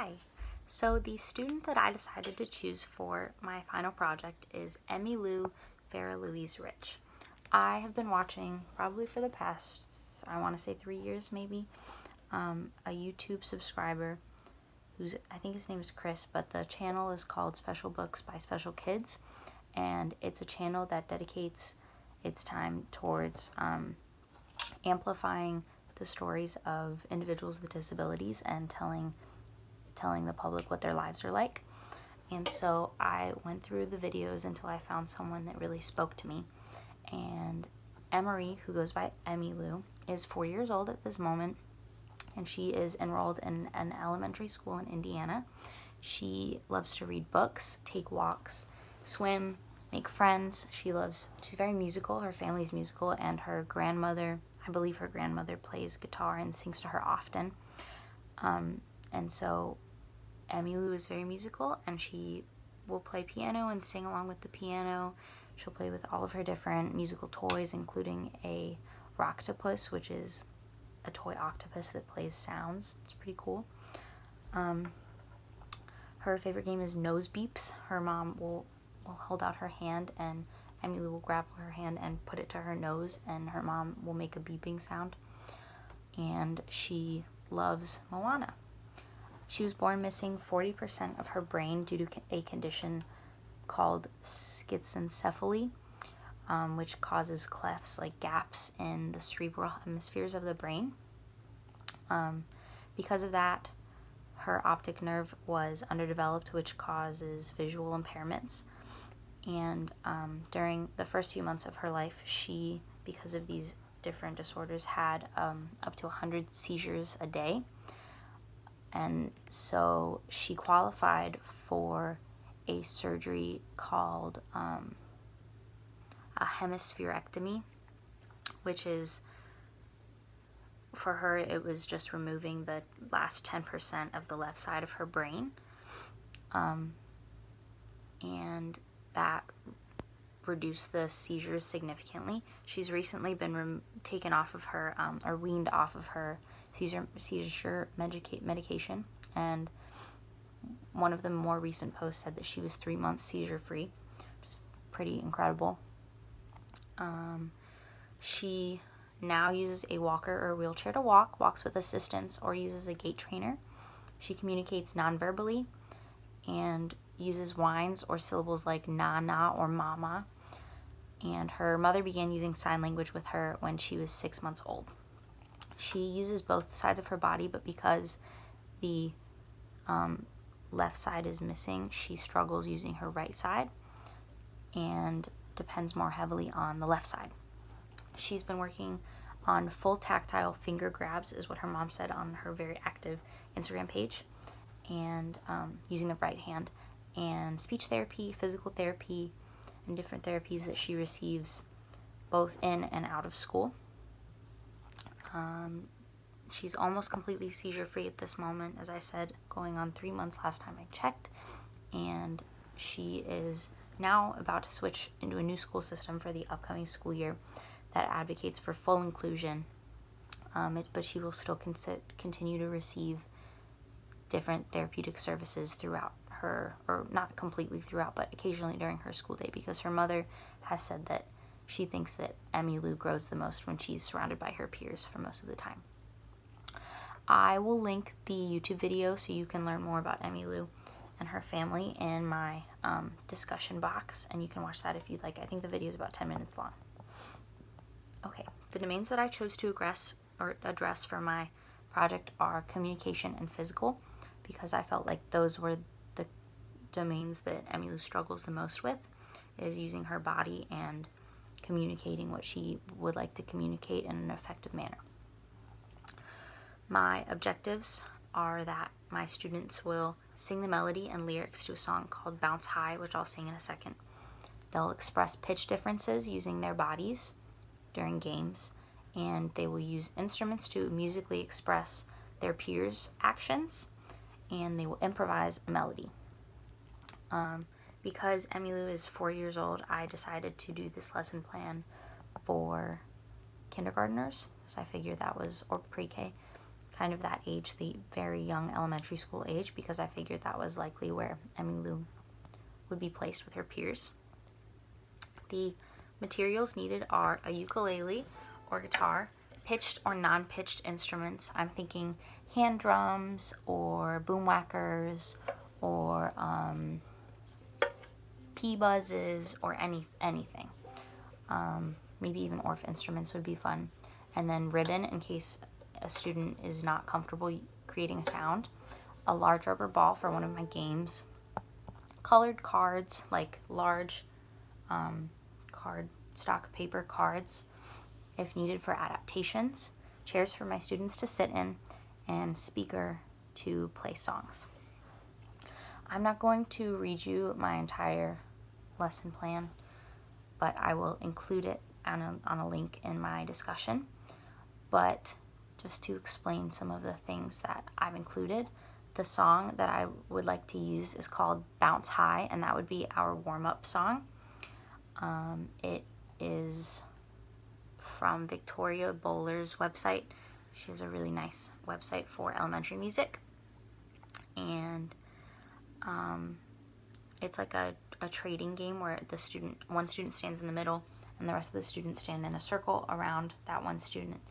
Hi! So the student that I decided to choose for my final project is Emmylou Farah Louise Rich. I have been watching, probably for the past, I want to say 3 years maybe, a YouTube subscriber who's, I think his name is Chris, but the channel is called Special Books by Special Kids, and it's a channel that dedicates its time towards amplifying the stories of individuals with disabilities and telling the public what their lives are like. And so I went through the videos until I found someone that really spoke to me. And Emery, who goes by Emmylou, is 4 years old at this moment, and she is enrolled in an elementary school in Indiana. She loves to read books, take walks, swim, make friends. She's very musical. Her family's musical, and her grandmother, I believe her grandmother, plays guitar and sings to her often. And so Emmylou is very musical, and she will play piano and sing along with the piano. She'll play with all of her different musical toys, including a Rocktopus, which is a toy octopus that plays sounds. It's pretty cool. Her favorite game is Nose Beeps. Her mom will hold out her hand, and Emmylou will grab her hand and put it to her nose, and her mom will make a beeping sound. And she loves Moana. She was born missing 40% of her brain due to a condition called schizencephaly, which causes clefts, like gaps in the cerebral hemispheres of the brain. Because of that, her optic nerve was underdeveloped, which causes visual impairments. And during the first few months of her life, she, because of these different disorders, had up to 100 seizures a day. And so she qualified for a surgery called a hemispherectomy, which is, for her, it was just removing the last 10% of the left side of her brain. And that reduced the seizures significantly. She's recently been taken off of her, or weaned off of her seizure medication, and one of the more recent posts said that she was 3 months seizure free, which is pretty incredible. She now uses a walker or wheelchair to walk, walks with assistance, or uses a gait trainer. She communicates non-verbally and uses whines or syllables like na na or mama. And her mother began using sign language with her when she was 6 months old. She uses both sides of her body, but because the left side is missing, she struggles using her right side and depends more heavily on the left side. She's been working on full tactile finger grabs, is what her mom said on her very active Instagram page, and using the right hand, and speech therapy, physical therapy, and different therapies that she receives both in and out of school. She's almost completely seizure-free at this moment, as I said, going on 3 months last time I checked, and she is now about to switch into a new school system for the upcoming school year that advocates for full inclusion, but she will still continue to receive different therapeutic services throughout her, or not completely throughout, but occasionally during her school day, because her mother has said that she thinks that Emmylou grows the most when she's surrounded by her peers for most of the time. I will link the YouTube video so you can learn more about Emmylou and her family in my discussion box, and you can watch that if you'd like. I think the video is about 10 minutes long. Okay, the domains that I chose to address for my project are communication and physical, because I felt like those were the domains that Emmylou struggles the most with, is using her body and communicating what she would like to communicate in an effective manner. My objectives are that my students will sing the melody and lyrics to a song called Bounce High, which I'll sing in a second. They'll express pitch differences using their bodies during games, and they will use instruments to musically express their peers' actions, and they will improvise a melody. Because Emmylou is 4 years old, I decided to do this lesson plan for kindergartners, so I figured that was, or pre-K, kind of that age, the very young elementary school age, because I figured that was likely where Emmylou would be placed with her peers. The materials needed are a ukulele or guitar, pitched or non-pitched instruments. I'm thinking hand drums or boom whackers or pea buzzes or anything. Maybe even Orff instruments would be fun. And then ribbon in case a student is not comfortable creating a sound. A large rubber ball for one of my games. Colored cards, like large stock paper cards if needed for adaptations. Chairs for my students to sit in, and speaker to play songs. I'm not going to read you my entire lesson plan, but I will include it on a link in my discussion. But just to explain some of the things that I've included, the song that I would like to use is called Bounce High, and that would be our warm-up song. It is from Victoria Bowler's website. She has a really nice website for elementary music. And it's like a trading game where one student stands in the middle and the rest of the students stand in a circle around that one student.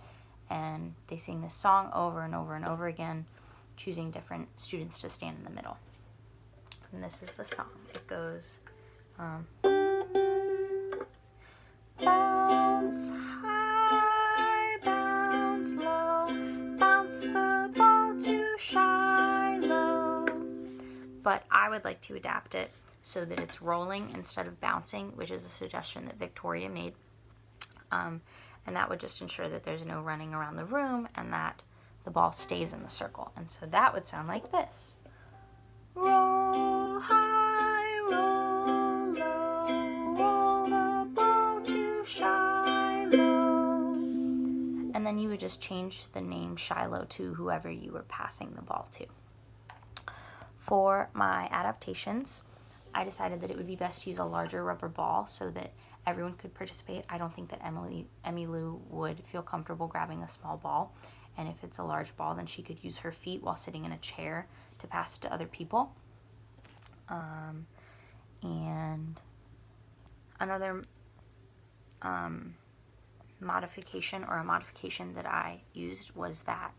And they sing this song over and over and over again, choosing different students to stand in the middle. And this is the song. It goes, bounce high, bounce low, bounce the ball to Shiloh. But I would like to adapt it so that it's rolling instead of bouncing, which is a suggestion that Victoria made. And that would just ensure that there's no running around the room and that the ball stays in the circle. And so that would sound like this. Roll high, roll low, roll the ball to Shiloh. And then you would just change the name Shiloh to whoever you were passing the ball to. For my adaptations, I decided that it would be best to use a larger rubber ball so that everyone could participate. I don't think that Emmylou would feel comfortable grabbing a small ball. And if it's a large ball, then she could use her feet while sitting in a chair to pass it to other people. And another modification that I used was that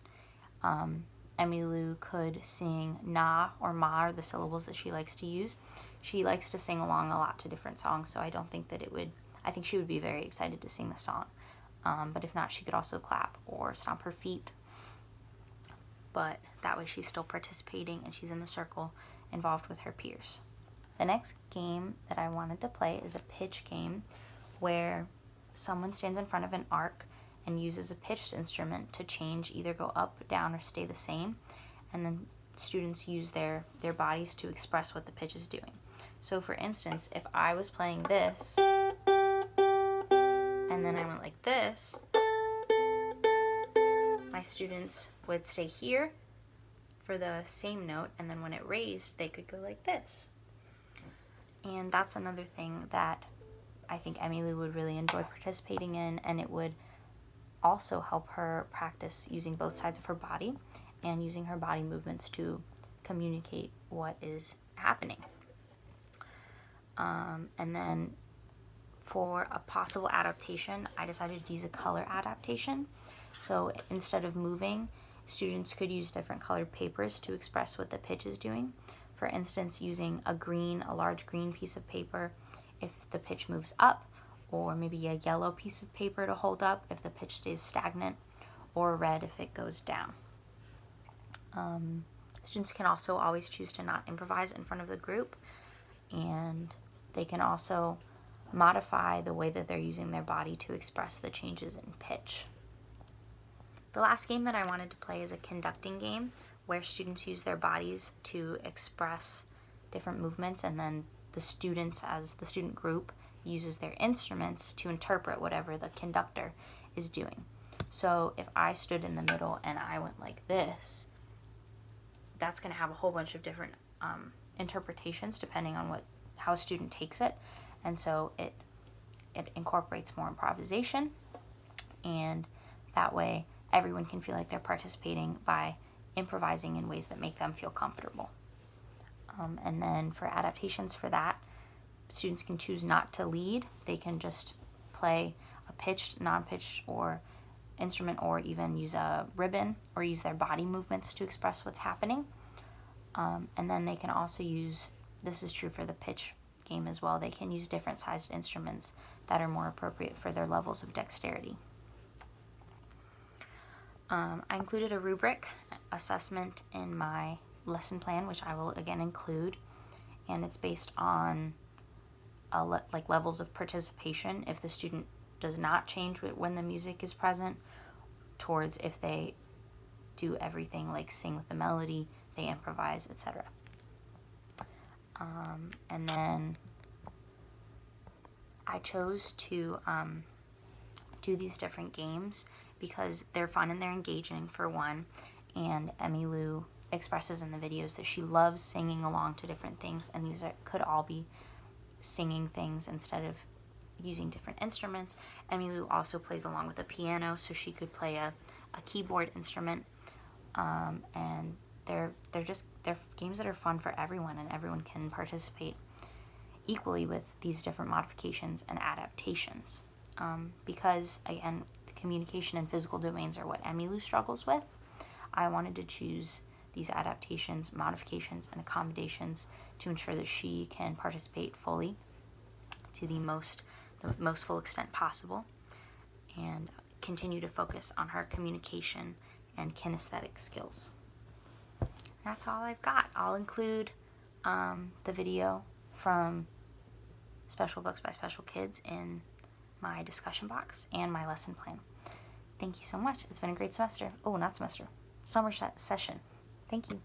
Emmylou could sing na or ma, are the syllables that she likes to use. She likes to sing along a lot to different songs, so I don't think that I think she would be very excited to sing the song. But if not, she could also clap or stomp her feet. But that way she's still participating and she's in the circle involved with her peers. The next game that I wanted to play is a pitch game where someone stands in front of an arc and uses a pitched instrument to change, either go up, down, or stay the same. And then students use their bodies to express what the pitch is doing. So for instance, if I was playing this, and then I went like this, my students would stay here for the same note, and then when it raised, they could go like this. And that's another thing that I think Emmylou would really enjoy participating in, and it would also help her practice using both sides of her body and using her body movements to communicate what is happening. And then for a possible adaptation, I decided to use a color adaptation. So instead of moving, students could use different colored papers to express what the pitch is doing. For instance, using a large green piece of paper if the pitch moves up, or maybe a yellow piece of paper to hold up if the pitch stays stagnant, or red if it goes down. Students can also always choose to not improvise in front of the group, and they can also modify the way that they're using their body to express the changes in pitch. The last game that I wanted to play is a conducting game where students use their bodies to express different movements, and then the students, as the student group, uses their instruments to interpret whatever the conductor is doing. So if I stood in the middle and I went like this, that's going to have a whole bunch of different interpretations depending on how a student takes it. And so it incorporates more improvisation, and that way everyone can feel like they're participating by improvising in ways that make them feel comfortable. And then for adaptations for that, students can choose not to lead. They can just play a pitched, non-pitched, or instrument, or even use a ribbon or use their body movements to express what's happening. And then they can also use, this is true for the pitch game as well, they can use different sized instruments that are more appropriate for their levels of dexterity. I included a rubric assessment in my lesson plan, which I will again include, and it's based on like levels of participation. If the student does not change when the music is present, towards if they do everything like sing with the melody, they improvise, etc. And then I chose to do these different games because they're fun and they're engaging, for one, and Emmylou expresses in the videos that she loves singing along to different things, and these could all be singing things instead of using different instruments. Emmylou also plays along with the piano, so she could play a keyboard instrument, and they're games that are fun for everyone, and everyone can participate equally with these different modifications and adaptations. Because, again, the communication and physical domains are what Emmylou struggles with, I wanted to choose these adaptations, modifications, and accommodations to ensure that she can participate fully to the most full extent possible, and continue to focus on her communication and kinesthetic skills. That's all I've got. I'll include the video from Special Books by Special Kids in my discussion box and my lesson plan. Thank you so much. It's been a great semester. Oh, not semester. Summer session. Thank you.